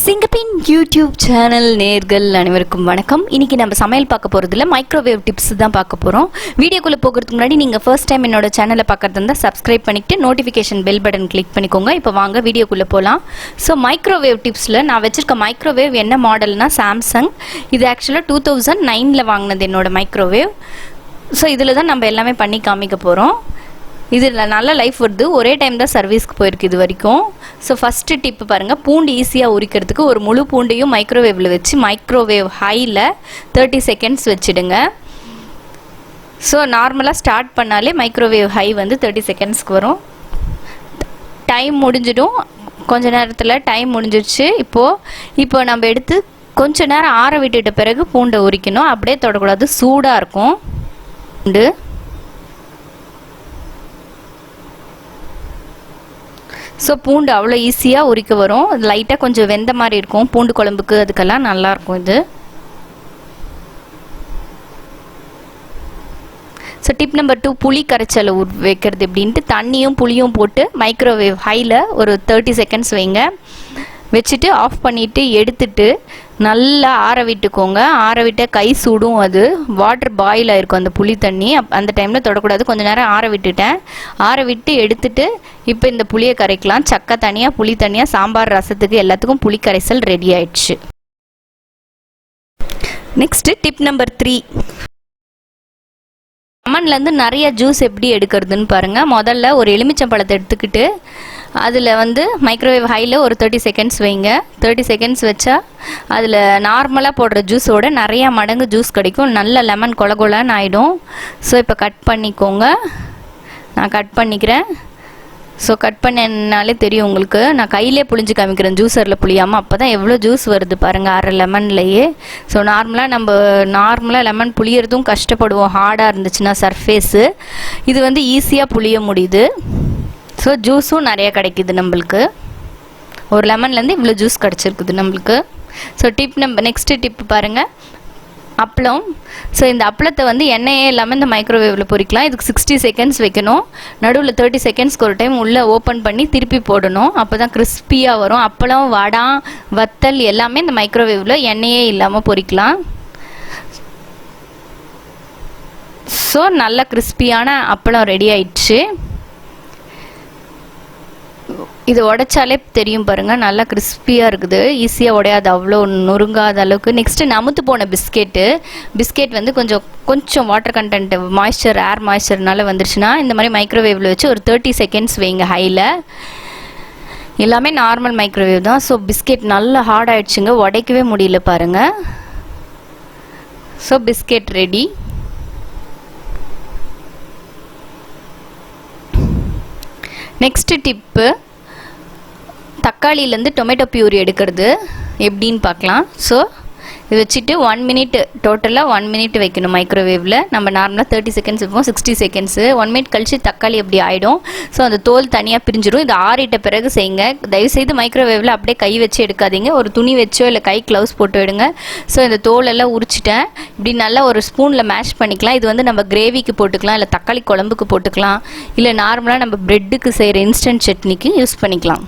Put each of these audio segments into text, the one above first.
சிங்கப்பின் YouTube channel நேர்கள் அனைவருக்கும் வணக்கம். இன்னைக்கு நம்ம சமையல் பார்க்க போகிறதுல மைக்ரோவேவ் டிப்ஸ் தான் பார்க்க போகிறோம். வீடியோக்குள்ளே போகிறதுக்கு முன்னாடி நீங்கள் ஃபர்ஸ்ட் டைம் என்னோட சேனலை பார்க்குறது இருந்தால் சப்ஸ்கிரைப் பண்ணிவிட்டு நோட்டிஃபிகேஷன் பெல் பட்டன் கிளிக் பண்ணிக்கோங்க. இப்போ வாங்க வீடியோக்குள்ளே போகலாம். ஸோ மைக்ரோவேவ் டிப்ஸில் நான் வச்சுருக்க மைக்ரோவேவ் என்ன மாடல்னால் சாம்சங். இது ஆக்சுவலாக 2009 வாங்கினது என்னோட மைக்ரோவேவ். ஸோ இதில் தான் நம்ம எல்லாமே பண்ணி காமிக்க போகிறோம். இதில் நல்ல லைஃப் வருது. ஒரே டைம் தான் சர்வீஸ்க்கு போயிருக்கு இது வரைக்கும். ஸோ ஃபஸ்ட்டு டிப்பு பாருங்கள், பூண்டு ஈஸியாக உரிக்கிறதுக்கு ஒரு முழு பூண்டையும் மைக்ரோவேவில் வச்சு மைக்ரோவேவ் ஹையில் 30 செகண்ட்ஸ் வச்சுடுங்க. ஸோ நார்மலாக ஸ்டார்ட் பண்ணாலே மைக்ரோவேவ் ஹை வந்து 30 செகண்ட்ஸ்க்கு வரும். டைம் முடிஞ்சிடும், கொஞ்ச நேரத்தில் டைம் முடிஞ்சிடுச்சு. இப்போ நம்ம எடுத்து கொஞ்ச நேரம் ஆற விட்டுட்ட பிறகு பூண்டை உரிக்கணும். அப்படியே தொடக்கூடாது, சூடாக இருக்கும் பூண்டு. ஸோ பூண்டு அவ்வளோ ஈஸியாக உரிக்க வரும். லைட்டாக கொஞ்சம் வெந்த மாதிரி இருக்கும் பூண்டு குழம்புக்கு, அதுக்கெல்லாம் நல்லாயிருக்கும் இது. ஸோ டிப் நம்பர் 2, புளி கரைச்சல் வைக்கிறது எப்படின்ட்டு தண்ணியும் புளியும் போட்டு மைக்ரோவேவ் ஹையில் ஒரு 30 செகண்ட்ஸ் வைங்க. வச்சுட்டு ஆஃப் பண்ணிவிட்டு எடுத்துட்டு நல்லா ஆற விட்டுக்கோங்க. ஆற விட்ட கை சூடும், அது வாட்டர் பாயில் ஆகிருக்கும் அந்த புளி தண்ணி. அந்த டைமில் தொடக்கூடாது. கொஞ்சம் நேரம் ஆற விட்டுட்டேன். ஆற விட்டு எடுத்துட்டு இப்போ இந்த புளியை கரைக்கலாம். சக்கை தனியாக, புளி தனியாக, சாம்பார் ரசத்துக்கு எல்லாத்துக்கும் புளி கரைசல் ரெடி ஆயிடுச்சு. நெக்ஸ்ட்டு டிப் நம்பர் 3, லெமன்லேருந்து நிறைய ஜூஸ் எப்படி எடுக்கிறதுன்னு பாருங்கள். முதல்ல ஒரு எலுமிச்சம்பழத்தை எடுத்துக்கிட்டு அதில் வந்து மைக்ரோவேவ் ஹையில் ஒரு 30 செகண்ட்ஸ் வைங்க. 30 செகண்ட்ஸ் வச்சா அதில் நார்மலாக போடுற ஜூஸோட நிறையா மடங்கு ஜூஸ் கிடைக்கும். நல்ல லெமன் கொல கொலன்னு ஆகிடும். ஸோ இப்போ கட் பண்ணிக்கோங்க. நான் கட் பண்ணிக்கிறேன். ஸோ கட் பண்ணனாலே தெரியும் உங்களுக்கு. நான் கையிலே புளிஞ்சு காமிக்கிறேன், ஜூஸரில் புளியாமல். அப்போ தான் எவ்வளோ ஜூஸ் வருது பாருங்கள், அரை லெமன்லேயே. ஸோ நார்மலாக லெமன் புளியறதும் கஷ்டப்படுவோம், ஹார்டாக இருந்துச்சுன்னா சர்ஃபேஸு. இது வந்து ஈஸியாக புளிய முடியுது. ஸோ ஜூஸும் நிறையா கிடைக்கிது நம்மளுக்கு. ஒரு லெமன்லேருந்து இவ்வளோ ஜூஸ் கிடச்சிருக்குது நம்மளுக்கு. ஸோ நெக்ஸ்ட்டு டிப்பு பாருங்கள், அப்பளம். ஸோ இந்த அப்பளத்தை வந்து எண்ணெயே இல்லாமல் இந்த மைக்ரோவேவில் பொரிக்கலாம். இதுக்கு 60 செகண்ட்ஸ் வைக்கணும். நடுவில் 30 செகண்ட்ஸ்க்கு ஒரு டைம் உள்ளே ஓப்பன் பண்ணி திருப்பி போடணும். அப்போ தான் கிறிஸ்பியாக வரும். அப்பளம், வடை, வத்தல் எல்லாமே இந்த மைக்ரோவேவில் எண்ணெயே இல்லாமல் பொரிக்கலாம். ஸோ நல்ல கிறிஸ்பியான அப்பளம் ரெடி ஆயிடுச்சு. இது உடைச்சாலே தெரியும் பாருங்கள், நல்லா கிறிஸ்பியாக இருக்குது. ஈஸியாக உடையாது, அவ்வளோ நொறுங்காத அளவுக்கு. நெக்ஸ்ட்டு நமுத்து போன பிஸ்கெட் வந்து கொஞ்சம் வாட்டர் கண்டென்ட், ஏர் மாய்ஸ்சர்னால வந்துருச்சுன்னா இந்த மாதிரி மைக்ரோவேவில் வச்சு ஒரு 30 செகண்ட்ஸ் வைங்க ஹையில். எல்லாமே நார்மல் மைக்ரோவேவ் தான். ஸோ பிஸ்கெட் நல்லா ஹார்ட் ஆகிடுச்சுங்க, உடைக்கவே முடியல பாருங்கள். So biscuit ready. Next tip, தக்காளியிலேருந்து டொமேட்டோ பியூரி எடுக்கிறது எப்படின்னு பார்க்கலாம். ஸோ இது வச்சுட்டு 1 மினிட், டோட்டலாக 1 மினிட் வைக்கணும் மைக்ரோவேவில். நம்ம நார்மலாக 30 செகண்ட்ஸ் வைப்போம், 60 செகண்ட்ஸு. 1 மினிட் கழிச்சு தக்காளி அப்படி ஆகிடும். ஸோ அந்த தோல் தனியாக பிரிஞ்சிடும். இது ஆறிட்ட பிறகு செய்யுங்க. தயவுசெய்து மைக்ரோவேவில் அப்படியே கை வச்சு எடுக்காதீங்க. ஒரு துணி வச்சோ இல்லை கை க்ளவுஸ் போட்டு எடுங்க. ஸோ இந்த தோலெல்லாம் உரிச்சிட்டேன். இப்படி நல்லா ஒரு ஸ்பூனில் மேஷ் பண்ணிக்கலாம். இது வந்து நம்ம கிரேவிக்கு போட்டுக்கலாம், இல்லை தக்காளி குழம்புக்கு போட்டுக்கலாம், இல்லை நார்மலாக நம்ம ப்ரெட்டுக்கு செய்கிற இன்ஸ்டன்ட் சட்னிக்கு யூஸ் பண்ணிக்கலாம்.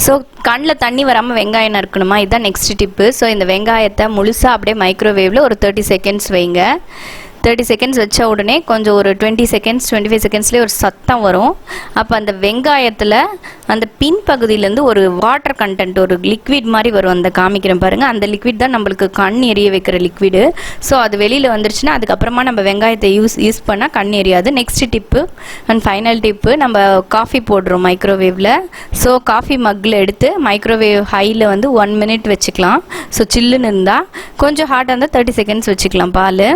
ஸோ கண்ணில் தண்ணி வராமல் வெங்காயம் நறுக்கணுமா, இதுதான் நெக்ஸ்ட் டிப்பு. ஸோ இந்த வெங்காயத்தை முழுசாக அப்படியே மைக்ரோவேவில் ஒரு 30 செகண்ட்ஸ் வைங்க. 30 செகண்ட்ஸ் வச்ச உடனே கொஞ்சம் ஒரு 20 செகண்ட்ஸ் 25 செகண்ட்ஸ்லேயே ஒரு சத்தம் வரும். அப்போ அந்த வெங்காயத்தில் அந்த பின்பகுதியிலேருந்து ஒரு வாட்டர் கண்டென்ட், ஒரு லிக்விட் மாதிரி வரும். அந்த காமிக்கிறேன் பாருங்கள், அந்த லிக்விட் தான் நம்மளுக்கு கண் எரிய வைக்கிற லிக்விடு. ஸோ அது வெளியில் வந்துருச்சுன்னா அதுக்கப்புறமா நம்ம வெங்காயத்தை யூஸ் பண்ணால் கண் எரியாது. Next tip and final tip, நம்ம காஃபி போடுறோம் மைக்ரோவேவில். ஸோ காஃபி மக்கில் எடுத்து மைக்ரோவேவ் ஹையில் வந்து 1 மினிட் வச்சுக்கலாம். ஸோ சில்லுன்னு இருந்தால், கொஞ்சம் ஹாட்டாக இருந்தால் 30 செகண்ட்ஸ் வச்சுக்கலாம் பால்.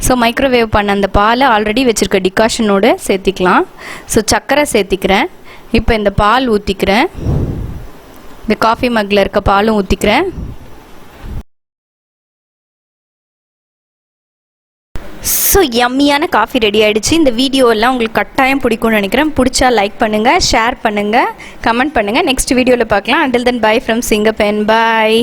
ஸோ மைக்ரோவேவ் பண்ண அந்த பாலை ஆல்ரெடி வச்சுருக்க டிகாஷனோடு சேர்த்திக்கலாம். ஸோ சர்க்கரை சேர்த்திக்கிறேன். இப்போ இந்த பால் ஊற்றிக்கிறேன். இந்த காஃபி மக்கில் இருக்க பாலும் ஊற்றிக்கிறேன். ஸோ யம்மியான காஃபி ரெடி ஆகிடுச்சு. இந்த வீடியோலாம் உங்களுக்கு கட்டாயம் பிடிக்கும்னு நினைக்கிறேன். பிடிச்சா லைக் பண்ணுங்கள், ஷேர் பண்ணுங்கள், கமெண்ட் பண்ணுங்கள். நெக்ஸ்ட் வீடியோவில் பார்க்கலாம். Until then bye from Singappen. Bye.